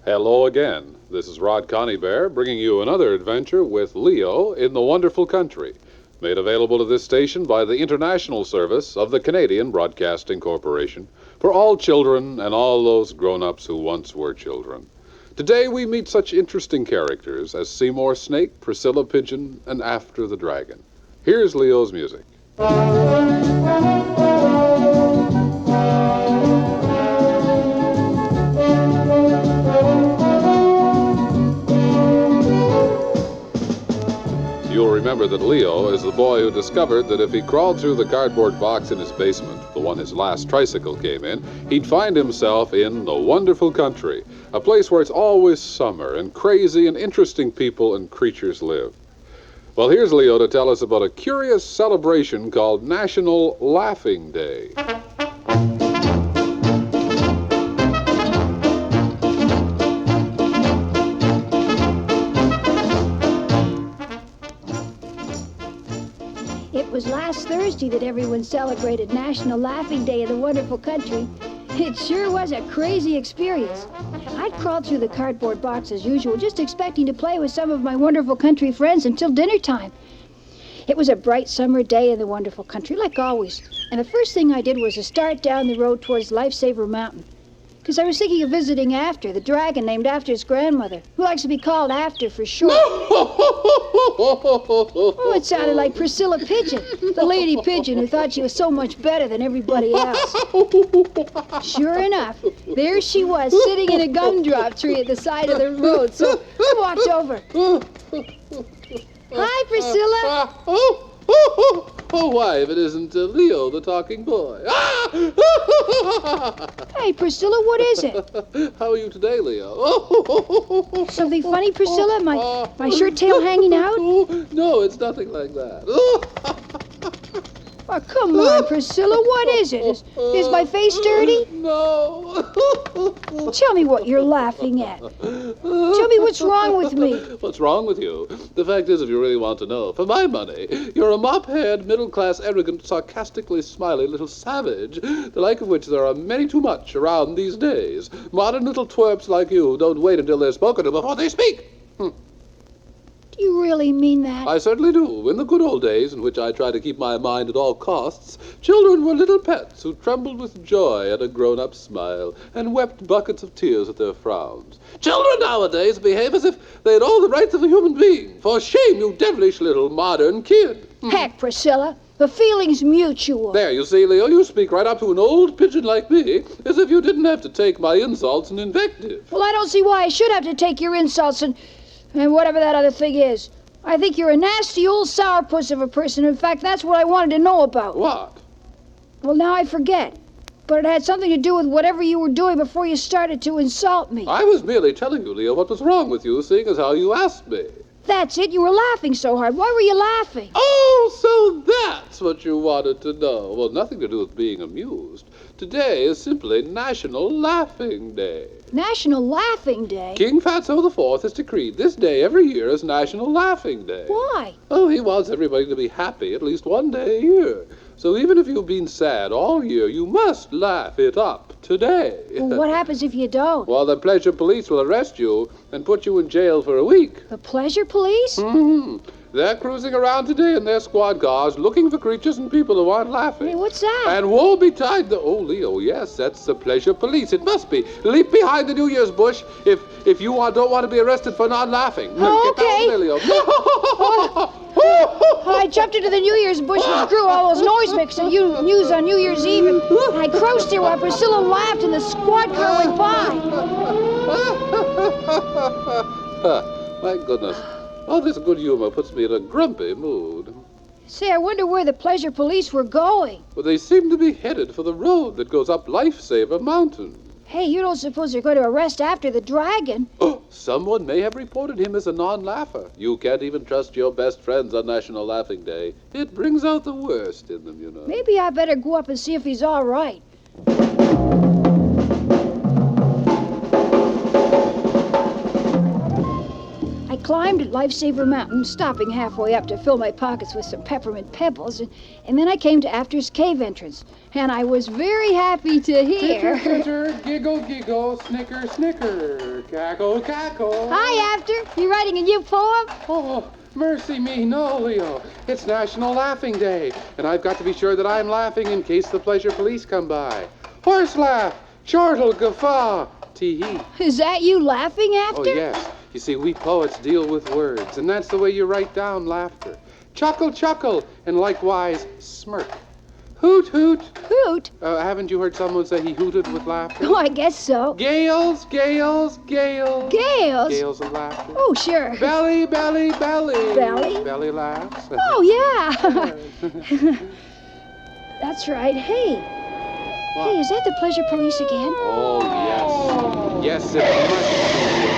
Hello again. This is Rod Connie Bear bringing you another adventure with Leo in the Wonderful Country, made available to this station by the international service of the Canadian Broadcasting Corporation for all children and all those grown-ups who once were children. Today we meet such interesting characters as Seymour Snake, Priscilla Pigeon, and After the Dragon. Here's Leo's music. You'll remember that Leo is the boy who discovered that if he crawled through the cardboard box in his basement, the one his last tricycle came in, he'd find himself in the wonderful country, a place where it's always summer and crazy and interesting people and creatures live. Well, here's Leo to tell us about a curious celebration called National Laughing Day. It was last Thursday that everyone celebrated National Laughing Day in the wonderful country. It sure was a crazy experience. I'd crawled through the cardboard box as usual, just expecting to play with some of my wonderful country friends until dinner time. It was a bright summer day in the wonderful country, like always. And the first thing I did was to start down the road towards Lifesaver Mountain. Because I was thinking of visiting After, the dragon named after his grandmother, who likes to be called After for short. Oh, it sounded like Priscilla Pigeon, the lady pigeon who thought she was so much better than everybody else. Sure enough, there she was, sitting in a gumdrop tree at the side of the road, so I walked over. Hi, Priscilla. Oh, why, if it isn't Leo, the talking boy. Hey, Priscilla, what is it? How are you today, Leo? Something funny, Priscilla? My shirt tail hanging out? No, it's nothing like that. Oh, come on, Priscilla, what is it? Is my face dirty? No. Tell me what you're laughing at. Tell me what's wrong with me. What's wrong with you? The fact is, if you really want to know, for my money, you're a mop-haired, middle-class, arrogant, sarcastically smiley little savage, the like of which there are many too much around these days. Modern little twerps like you don't wait until they're spoken to before they speak. Do you really mean that? I certainly do. In the good old days, in which I tried to keep my mind at all costs, children were little pets who trembled with joy at a grown-up smile and wept buckets of tears at their frowns. Children nowadays behave as if they had all the rights of a human being. For shame, you devilish little modern kid. Heck, Priscilla, the feeling's mutual. There, you see, Leo, you speak right up to an old pigeon like me, as if you didn't have to take my insults and invective. Well, I don't see why I should have to take your insults and whatever that other thing is. I think you're a nasty old sourpuss of a person. In fact, that's what I wanted to know about. What? Well, now I forget. But it had something to do with whatever you were doing before you started to insult me. I was merely telling you, Leo, what was wrong with you, seeing as how you asked me. That's it. You were laughing so hard. Why were you laughing? Oh, so that's what you wanted to know. Well, nothing to do with being amused. Today is simply National Laughing Day. National Laughing Day? King Fatso IV has decreed this day every year as National Laughing Day. Why? Oh, he wants everybody to be happy at least one day a year. So even if you've been sad all year, you must laugh it up today. Well, what happens if you don't? Well, the pleasure police will arrest you and put you in jail for a week. The pleasure police? Mm-hmm. They're cruising around today in their squad cars looking for creatures and people who aren't laughing. Hey, what's that? And woe betide the... Oh, Leo, yes, that's the pleasure police. It must be. Leap behind the New Year's bush if you don't want to be arrested for not laughing. Oh, Get down okay. there, Leo. I jumped into the New Year's bush and screw all those noise mix and news on New Year's Eve, and I crouched there while Priscilla laughed and the squad car went by. My goodness. All this good humor puts me in a grumpy mood. Say, I wonder where the pleasure police were going. Well, they seem to be headed for the road that goes up Lifesaver Mountain. Hey, you don't suppose they're going to arrest After the dragon? Oh, someone may have reported him as a non-laugher. You can't even trust your best friends on National Laughing Day. It brings out the worst in them, you know. Maybe I better go up and see if he's all right. I I climbed Lifesaver Mountain, stopping halfway up to fill my pockets with some peppermint pebbles, and then I came to After's cave entrance. And I was very happy to hear... Titter, giggle, giggle, snicker, snicker, cackle, cackle. Hi, After. You writing a new poem? Oh, mercy me, no, Leo. It's National Laughing Day, and I've got to be sure that I'm laughing in case the pleasure police come by. Horse laugh, chortle, guffaw, tee-hee. Is that you laughing, After? Oh, yes. You see, we poets deal with words, and that's the way you write down laughter. Chuckle, chuckle, and likewise smirk. Hoot, hoot. Hoot? Haven't you heard someone say he hooted with laughter? Oh, I guess so. Gales, gales, gales. Gales? Gales of laughter. Oh, sure. Belly, belly, belly. Belly? Belly laughs. Oh, yeah. That's right. Hey. What? Hey, is that the pleasure police again? Oh, yes. Yes, it must be.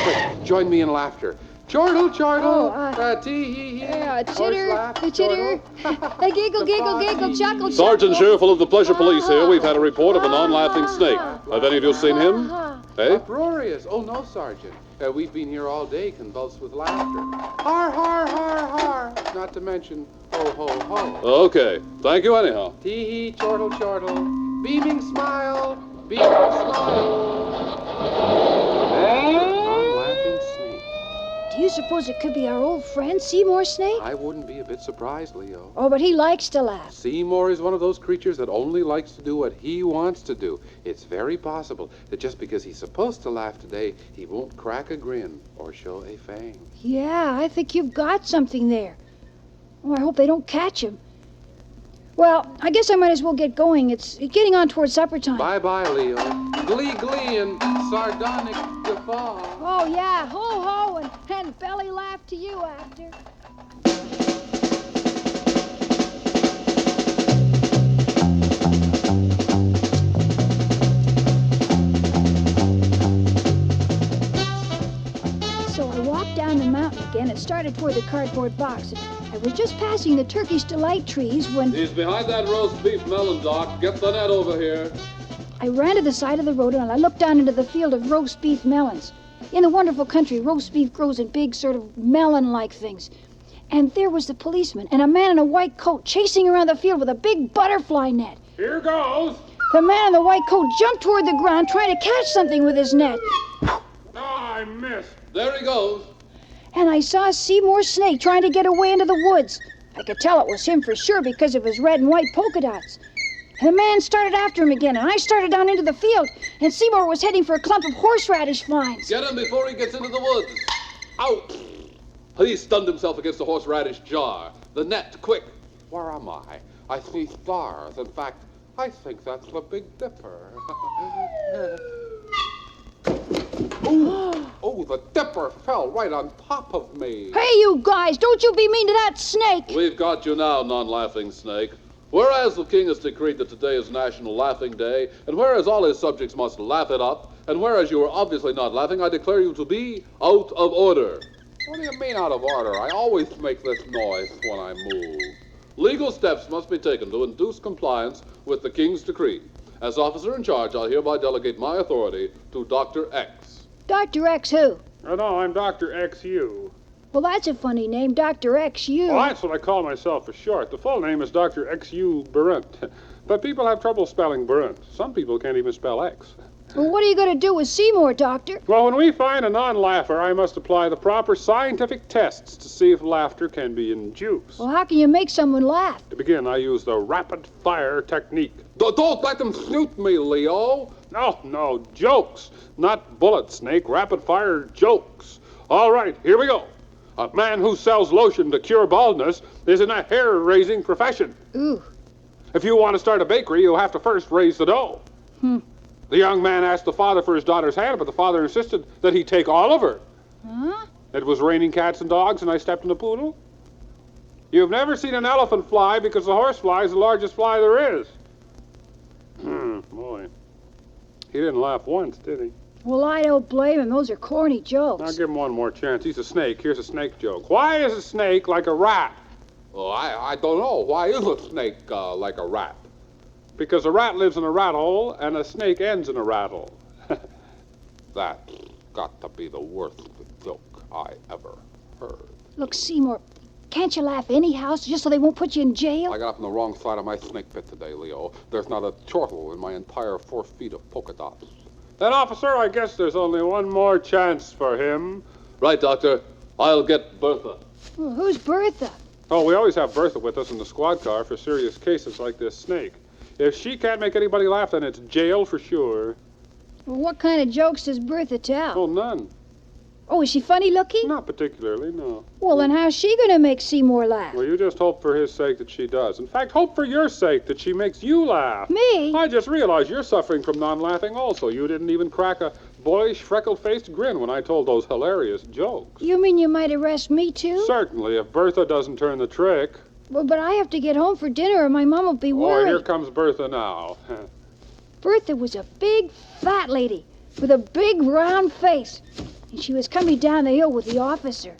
Quick, join me in laughter. Chortle, chortle, tee-hee-hee. Yeah, Horse chitter, laugh, a chitter, chortle. a giggle, giggle, giggle, chuckle, Sergeant chuckle. Sheriff of the Pleasure Police here. We've had a report of a non-laughing snake. Have any of you seen him? Eh? Uproarious. Oh, no, Sergeant. We've been here all day convulsed with laughter. Har, har, har, har. Not to mention ho, ho, ho. Okay. Thank you anyhow. Tee-hee, chortle, chortle. Beaming smile, beaming smile. Non-laughing snake. Do you suppose it could be our old friend, Seymour Snake? I wouldn't be a bit surprised, Leo. Oh, but he likes to laugh. Seymour is one of those creatures that only likes to do what he wants to do. It's very possible that just because he's supposed to laugh today, he won't crack a grin or show a fang. Yeah, I think you've got something there. Oh, I hope they don't catch him. Well, I guess I might as well get going. It's getting on towards supper time. Bye-bye, Leo. Glee, glee, and sardonic guffaw. Oh, yeah. Ho-ho, and belly laugh to you, After. So I walked down the mountain again and started toward the cardboard box. I was just passing the Turkish delight trees when He's behind that roast beef melon, Doc. Get the net over here. I ran to the side of the road and I looked down into the field of roast beef melons. In the wonderful country, roast beef grows in big sort of melon-like things. And there was the policeman and a man in a white coat chasing around the field with a big butterfly net. Here goes. The man in the white coat jumped toward the ground trying to catch something with his net. Oh, I missed. There he goes. And I saw Seymour Snake trying to get away into the woods. I could tell it was him for sure because of his red and white polka dots. And the man started after him again, and I started down into the field, and Seymour was heading for a clump of horseradish vines. Get him before he gets into the woods. Out! He stunned himself against the horseradish jar. The net, quick. Where am I? I see stars. In fact, I think that's the Big Dipper. Oh, the Dipper fell right on top of me. Hey, you guys, don't you be mean to that snake. We've got you now, non-laughing snake. Whereas the king has decreed that today is National Laughing Day, and whereas all his subjects must laugh it up, and whereas you are obviously not laughing, I declare you to be out of order. What do you mean out of order? I always make this noise when I move. Legal steps must be taken to induce compliance with the king's decree. As officer in charge, I hereby delegate my authority to Dr. X. Dr. X who? Oh, no, I'm Dr. XU. Well, that's a funny name, Dr. X, you. Well, that's what I call myself for short. The full name is Dr. XU Berunt. But people have trouble spelling Berunt. Some people can't even spell X. Well, what are you going to do with Seymour, Doctor? Well, when we find a non-laugher, I must apply the proper scientific tests to see if laughter can be induced. Well, how can you make someone laugh? To begin, I use the rapid-fire technique. Don't let them shoot me, Leo. No, jokes. Not bullets, Snake. Rapid-fire jokes. All right, here we go. A man who sells lotion to cure baldness is in a hair-raising profession. Ooh. If you want to start a bakery, you'll have to first raise the dough. The young man asked the father for his daughter's hand, but the father insisted that he take all of her. Huh? It was raining cats and dogs, and I stepped in a poodle. You've never seen an elephant fly because the horse fly is the largest fly there is. Boy. He didn't laugh once, did he? Well, I don't blame him. Those are corny jokes. I'll give him one more chance. He's a snake. Here's a snake joke. Why is a snake like a rat? Oh, I don't know. Why is a snake like a rat? Because a rat lives in a rat hole, and a snake ends in a rattle. That's got to be the worst joke I ever superb. Look, Seymour, can't you laugh anyhow just so they won't put you in jail? I got up on the wrong side of my snake pit today, Leo. There's not a chortle in my entire 4 feet of polka dots. Then, officer, I guess there's only one more chance for him. Right, Doctor. I'll get Bertha. Well, who's Bertha? Oh, we always have Bertha with us in the squad car for serious cases like this snake. If she can't make anybody laugh, then it's jail for sure. Well, what kind of jokes does Bertha tell? Oh, none. Oh, is she funny looking? Not particularly, no. Well, then how's she gonna make Seymour laugh? Well, you just hope for his sake that she does. In fact, hope for your sake that she makes you laugh. Me? I just realized you're suffering from non-laughing also. You didn't even crack a boyish, freckle-faced grin when I told those hilarious jokes. You mean you might arrest me, too? Certainly, if Bertha doesn't turn the trick. Well, but I have to get home for dinner or my mom will be Oh, worried. here comes Bertha now. Bertha was a big, fat lady with a big, round face. And she was coming down the hill with the officer.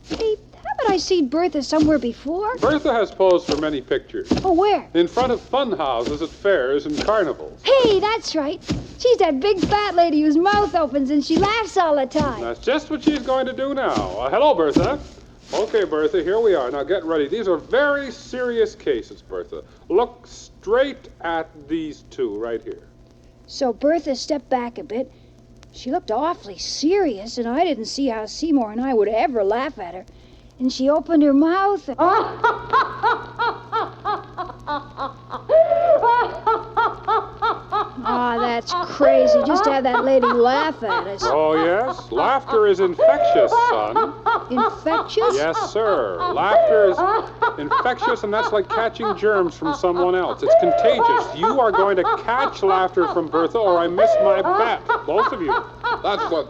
Hey, haven't I seen Bertha somewhere before? Bertha has posed for many pictures. Oh, where? In front of fun houses at fairs and carnivals. Hey, that's right. She's that big, fat lady whose mouth opens and she laughs all the time. That's just what she's going to do now. Hello, Bertha. Okay, Bertha, here we are. Now get ready. These are very serious cases, Bertha. Look straight at these two right here. So Bertha stepped back a bit. She looked awfully serious, and I didn't see how Seymour and I would ever laugh at her. And she opened her mouth and... Ah, that's crazy, just to have that lady laugh at us. Oh, yes? Laughter is infectious, son. Infectious? Yes, sir. Laughter is infectious, and that's like catching germs from someone else. It's contagious. You are going to catch laughter from Bertha, or I miss my bet. Both of you. That's what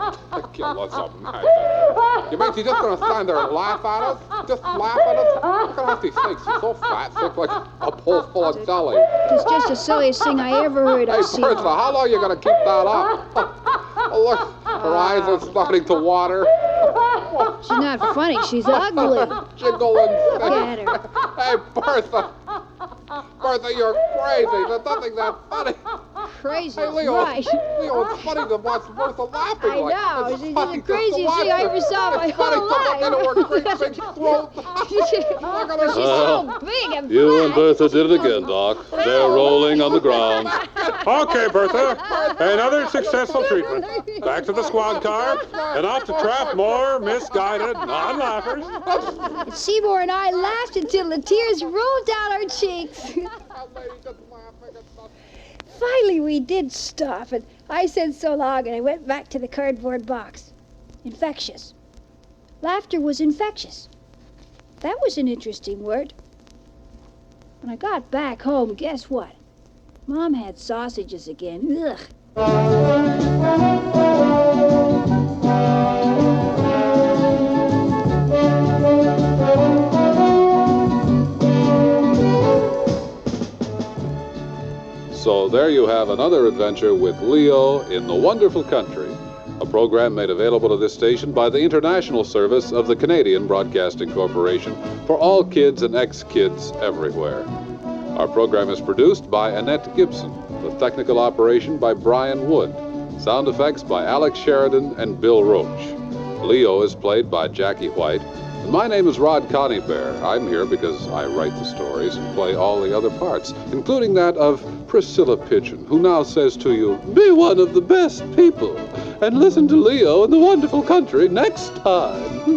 what's up, man. You mean she's just gonna stand there and laugh at us? Just laugh at us? Look at these snakes. She's so fat, thick like a bowl full of jelly. It's just the silliest thing I ever heard Hey, of, Seymour. Bertha, how long are you gonna keep that up? Oh, look, her eyes are starting to water. She's not funny, she's ugly. Jiggling. Look at her. Hey, Bertha. Bertha, you're crazy. There's nothing that funny. Crazy, Hey, Leo. right. Leo, it's funny to watch Bertha laughing I like know. this. It's She's funny the just to craziest watch thing I her. ever saw in my It's funny whole to look life. into her great big throat. She's so big and You fat. and Bertha did it again, Doc. They're rolling on the ground. Okay, Bertha. Another successful treatment. Back to the squad car, and off to trap more misguided non-laughers. And Seymour and I laughed until the tears rolled down our cheeks. Finally, we did stop, and I said so long, and I went back to the cardboard box. Infectious. Laughter was infectious. That was an interesting word. When I got back home, guess what? Mom had sausages again. Ugh. So there you have another adventure with Leo in the Wonderful Country, a program made available to this station by the international service of the Canadian Broadcasting Corporation for all kids and ex-kids everywhere. Our program is produced by Annette Gibson, with technical operation by Brian Wood, sound effects by Alex Sheridan and Bill Roach. Leo is played by Jackie White. And my name is Rod Coneybear. I'm here because I write the stories and play all the other parts, including that of Priscilla Pigeon, who now says to you, be one of the best people, and listen to Leo in the Wonderful Country next time.